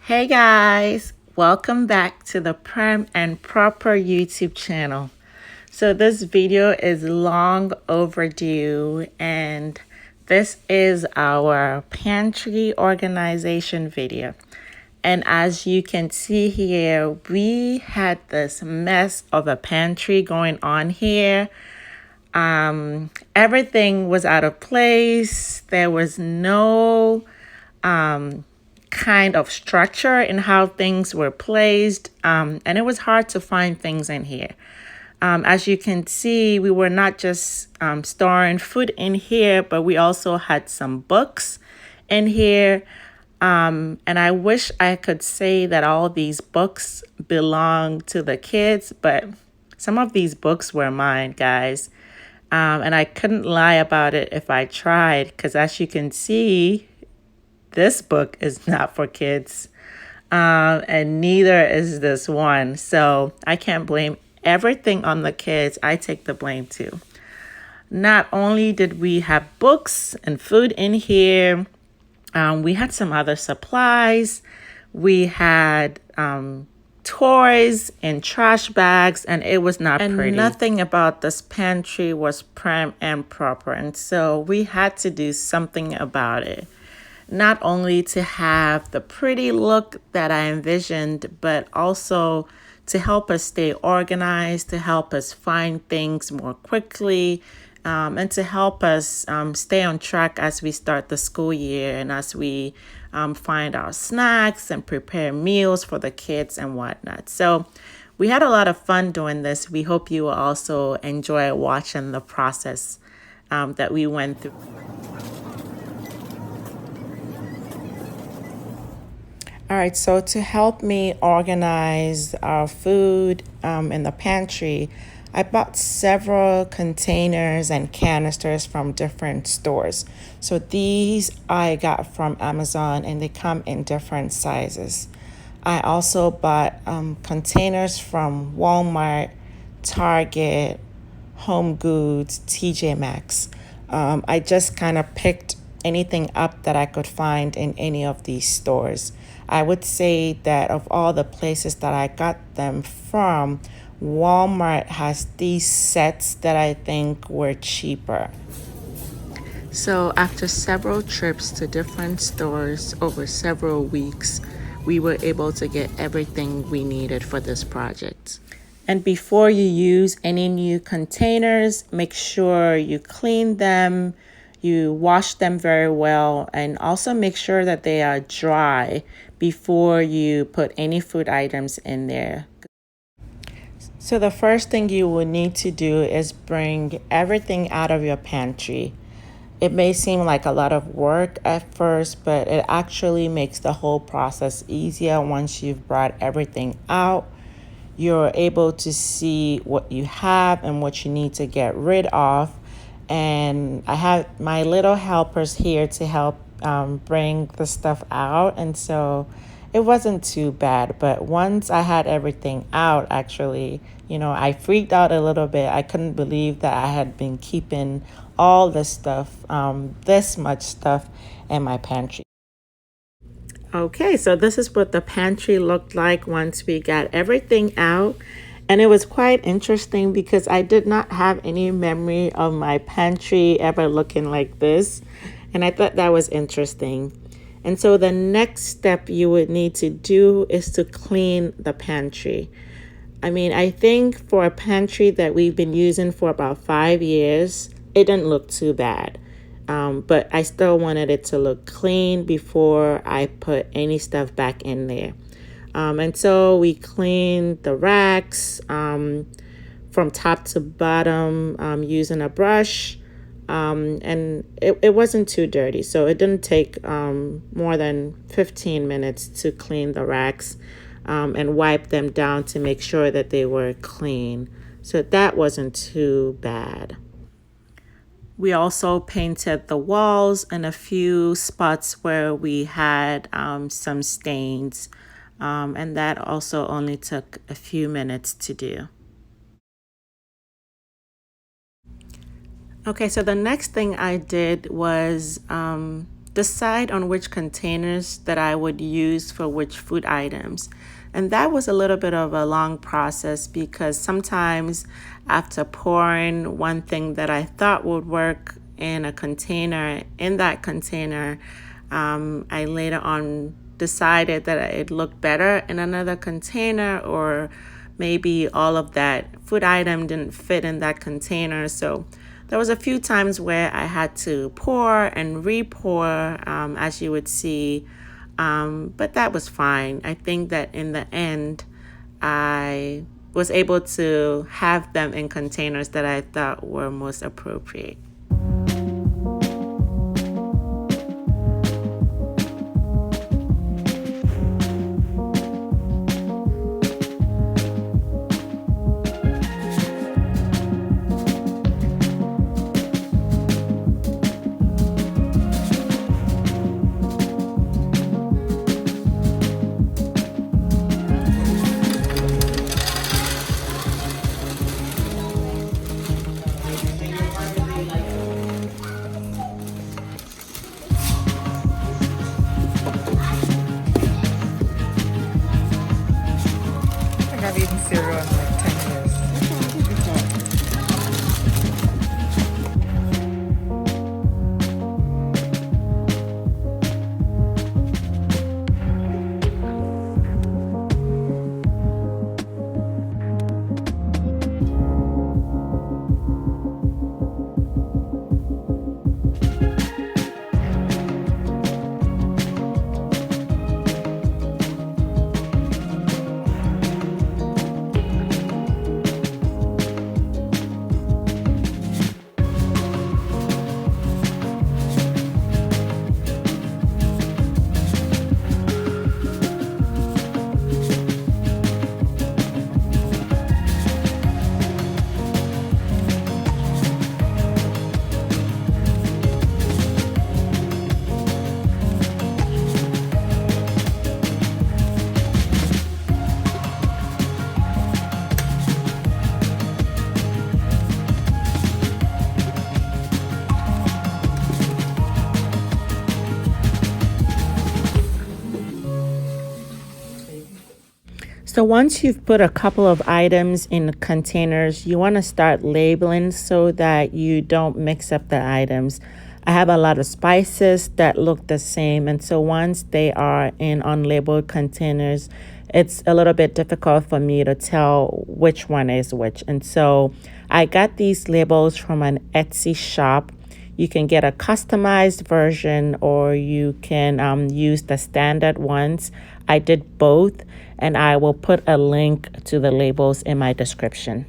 Hey guys, welcome back to the Prem and Proper YouTube channel. So this video is long overdue and this is our pantry organization video. And as you can see here, we had this mess of a pantry going on here. Everything was out of place. There was no kind of structure in how things were placed, and it was hard to find things in here. As you can see, we were not just storing food in here, but we also had some books in here. And I wish I could say that all these books belong to the kids, but some of these books were mine, guys. And I couldn't lie about it if I tried, because as you can see, this book is not for kids, and neither is this one. So I can't blame everything on the kids. I take the blame too. Not only did we have books and food in here, we had some other supplies. We had toys in trash bags, and it was not pretty. And nothing about this pantry was prim and proper, and so we had to do something about it. Not only to have the pretty look that I envisioned, but also to help us stay organized, to help us find things more quickly, and to help us stay on track as we start the school year and as we find our snacks and prepare meals for the kids and whatnot. So we had a lot of fun doing this. We hope you will also enjoy watching the process that we went through. All right, so to help me organize our food in the pantry, I bought several containers and canisters from different stores. So these I got from Amazon and they come in different sizes. I also bought containers from Walmart, Target, Home Goods, TJ Maxx. I just kind of picked anything up that I could find in any of these stores. I would say that of all the places that I got them from, Walmart has these sets that I think were cheaper. So after several trips to different stores over several weeks, we were able to get everything we needed for this project. And before you use any new containers, make sure you clean them, you wash them very well, and also make sure that they are dry before you put any food items in there. So the first thing you will need to do is bring everything out of your pantry. It may seem like a lot of work at first, but it actually makes the whole process easier once you've brought everything out. You're able to see what you have and what you need to get rid of. And I have my little helpers here to help bring the stuff out. And so it wasn't too bad. But once I had everything out, actually, I freaked out a little bit. I couldn't believe that I had been keeping all this stuff, this much stuff in my pantry. Okay, so this is what the pantry looked like once we got everything out. And it was quite interesting because I did not have any memory of my pantry ever looking like this. And I thought that was interesting. And so the next step you would need to do is to clean the pantry. I mean, I think for a pantry that we've been using for about 5 years, it didn't look too bad. But I still wanted it to look clean before I put any stuff back in there. And so we cleaned the racks from top to bottom using a brush. And it wasn't too dirty. So it didn't take more than 15 minutes to clean the racks and wipe them down to make sure that they were clean. So that wasn't too bad. We also painted the walls and a few spots where we had some stains. And that also only took a few minutes to do. Okay, so the next thing I did was decide on which containers that I would use for which food items. And that was a little bit of a long process because sometimes after pouring one thing that I thought would work in a container, in that container, I later on decided that it looked better in another container, or maybe all of that food item didn't fit in that container. So there was a few times where I had to pour and re-pour, as you would see, but that was fine. I think that in the end, I was able to have them in containers that I thought were most appropriate. I think I've eaten cereal in like 10 years. So once you've put a couple of items in containers, you want to start labeling so that you don't mix up the items. I have a lot of spices that look the same, and so once they are in unlabeled containers, it's a little bit difficult for me to tell which one is which. And so I got these labels from an Etsy shop. You can get a customized version, or you can use the standard ones. I did both, and I will put a link to the labels in my description.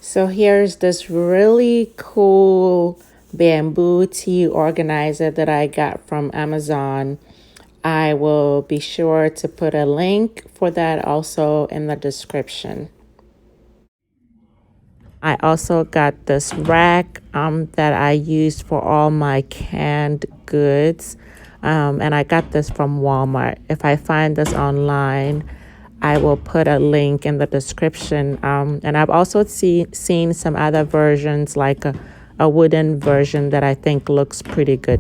So here's this really cool bamboo tea organizer that I got from Amazon. I will be sure to put a link for that also in the description. I also got this rack that I use for all my canned goods. And I got this from Walmart. If I find this online, I will put a link in the description. And I've also seen some other versions, like a wooden version that I think looks pretty good.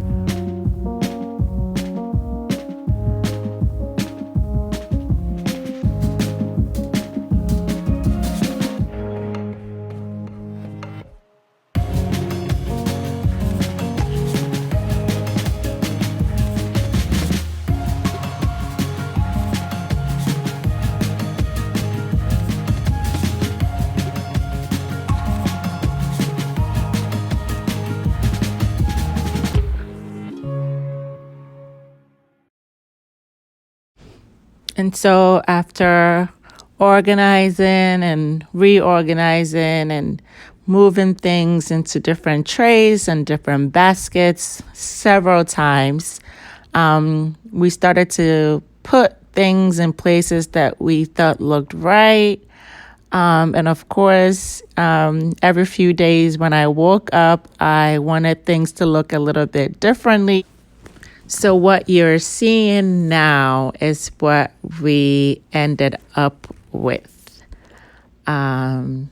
And so after organizing and reorganizing and moving things into different trays and different baskets several times, we started to put things in places that we thought looked right. And of course, every few days when I woke up, I wanted things to look a little bit differently. So what you're seeing now is what we ended up with. And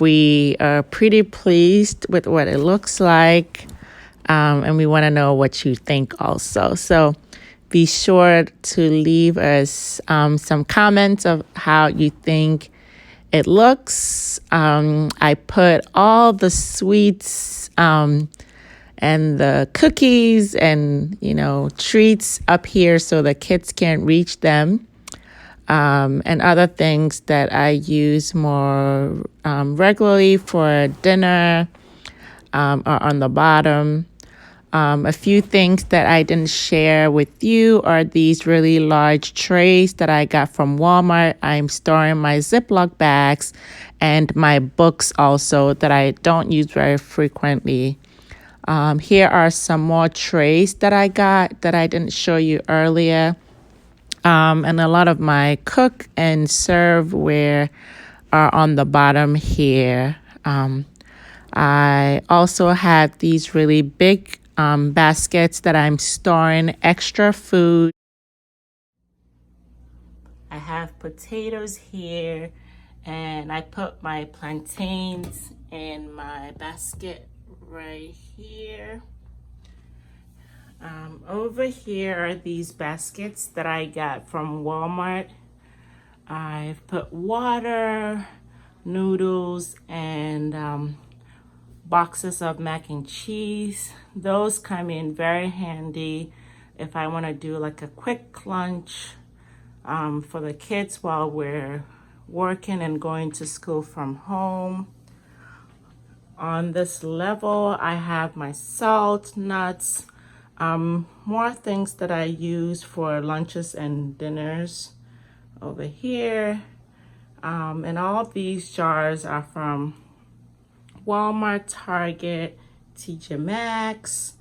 we are pretty pleased with what it looks like. And we want to know what you think also. So be sure to leave us some comments of how you think it looks. I put all the sweets and the cookies and, treats up here so the kids can't reach them. And other things that I use more regularly for dinner are on the bottom. A few things that I didn't share with you are these really large trays that I got from Walmart. I'm storing my Ziploc bags and my books also that I don't use very frequently. Here are some more trays that I got that I didn't show you earlier. And a lot of my cook and serveware are on the bottom here. I also have these really big baskets that I'm storing extra food. I have potatoes here, and I put my plantains in my basket right here. Over here are these baskets that I got from Walmart. I've put water, noodles, and boxes of mac and cheese. Those come in very handy if I want to do like a quick lunch for the kids while we're working and going to school from home. On this level, I have my salt, nuts, more things that I use for lunches and dinners over here. And all these jars are from Walmart, Target, TJ Maxx,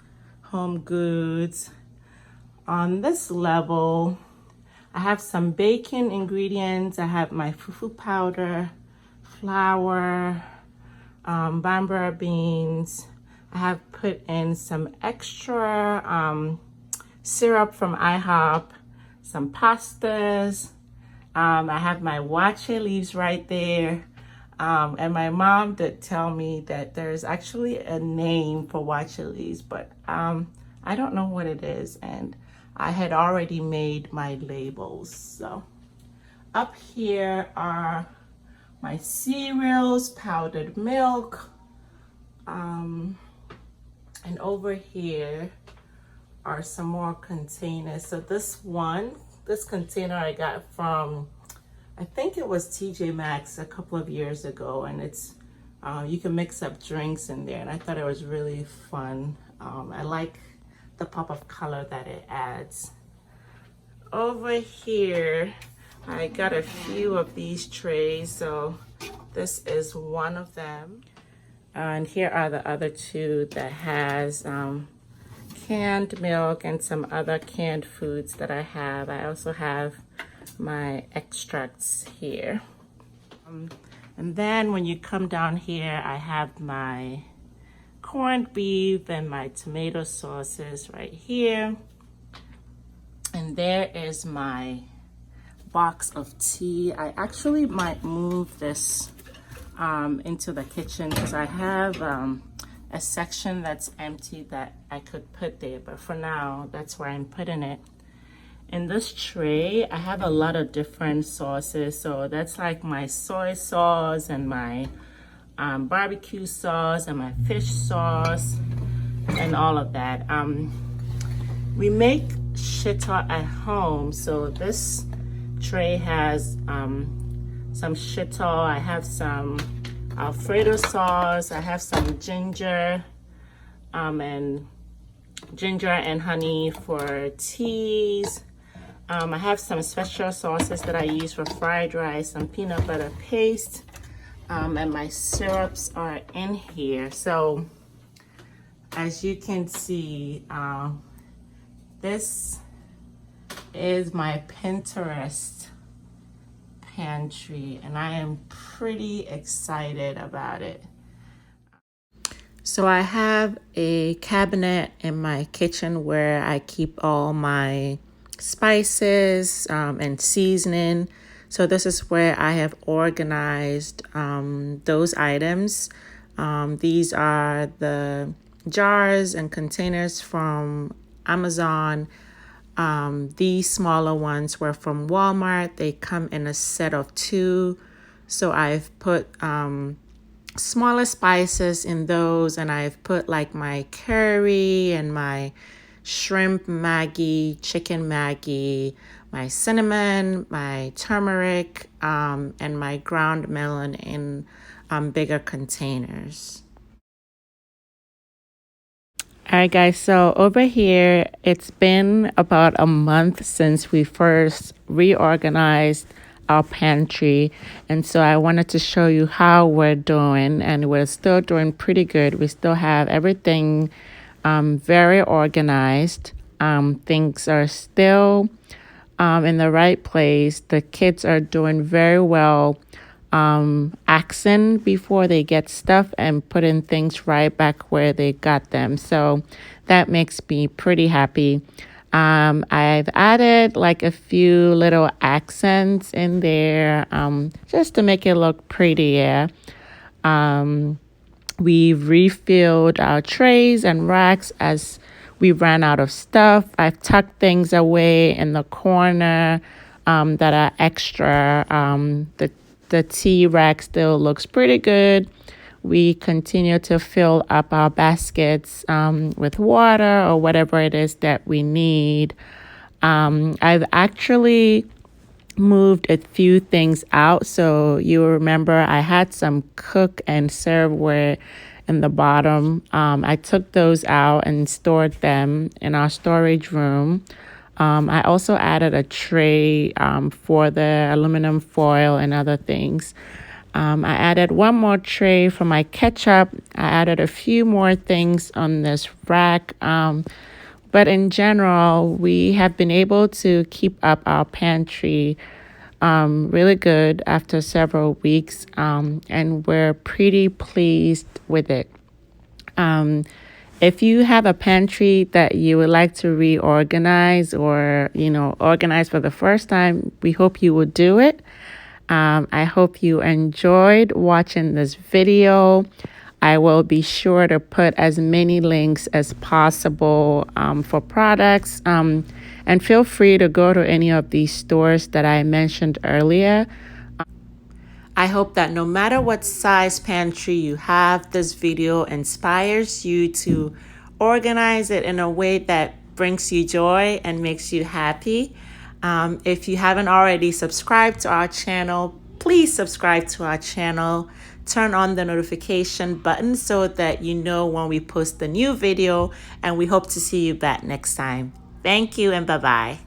Home Goods. On this level, I have some baking ingredients. I have my fufu powder, flour, bambara beans. I have put in some extra syrup from IHOP, some pastas. I have my wache leaves right there. And my mom did tell me that there's actually a name for wache leaves, but I don't know what it is. And I had already made my labels. So up here are my cereals, powdered milk, and over here are some more containers. So this container I got from, I think it was TJ Maxx a couple of years ago, and it's you can mix up drinks in there, and I thought it was really fun. I like the pop of color that it adds. Over here, I got a few of these trays, so this is one of them. And here are the other two that has canned milk and some other canned foods that I have. I also have my extracts here. And then when you come down here, I have my corned beef and my tomato sauces right here. And there is my box of tea. I actually might move this into the kitchen because I have a section that's empty that I could put there, but for now that's where I'm putting it. In this tray I have a lot of different sauces, so that's like my soy sauce and my barbecue sauce and my fish sauce and all of that. We make shiitake at home, so this tray has some shiitake. I have some Alfredo sauce. I have some ginger and honey for teas. I have some special sauces that I use for fried rice, some peanut butter paste, and my syrups are in here. So as you can see, this is my Pinterest pantry, and I am pretty excited about it. So I have a cabinet in my kitchen where I keep all my spices and seasoning. So this is where I have organized those items. These are the jars and containers from Amazon. These smaller ones were from Walmart. They come in a set of 2. So I've put smaller spices in those, and I've put like my curry and my shrimp Maggi, chicken Maggi, my cinnamon, my turmeric, and my ground melon in bigger containers. All right, guys, so over here, it's been about a month since we first reorganized our pantry. And so I wanted to show you how we're doing, and we're still doing pretty good. We still have everything very organized. Things are still in the right place. The kids are doing very well accent before they get stuff and putting things right back where they got them. So that makes me pretty happy. I've added like a few little accents in there just to make it look prettier. We've refilled our trays and racks as we ran out of stuff. I've tucked things away in the corner that are extra. The tea rack still looks pretty good. We continue to fill up our baskets with water or whatever it is that we need. I've actually moved a few things out. So you remember I had some cook and serveware in the bottom. I took those out and stored them in our storage room. I also added a tray for the aluminum foil and other things. I added one more tray for my ketchup. I added a few more things on this rack. But in general, we have been able to keep up our pantry really good after several weeks, and we're pretty pleased with it. If you have a pantry that you would like to reorganize or, organize for the first time, we hope you will do it. I hope you enjoyed watching this video. I will be sure to put as many links as possible for products. And feel free to go to any of these stores that I mentioned earlier. I hope that no matter what size pantry you have, this video inspires you to organize it in a way that brings you joy and makes you happy. If you haven't already subscribed to our channel, please subscribe to our channel. Turn on the notification button so that you know when we post the new video, and we hope to see you back next time. Thank you and bye-bye.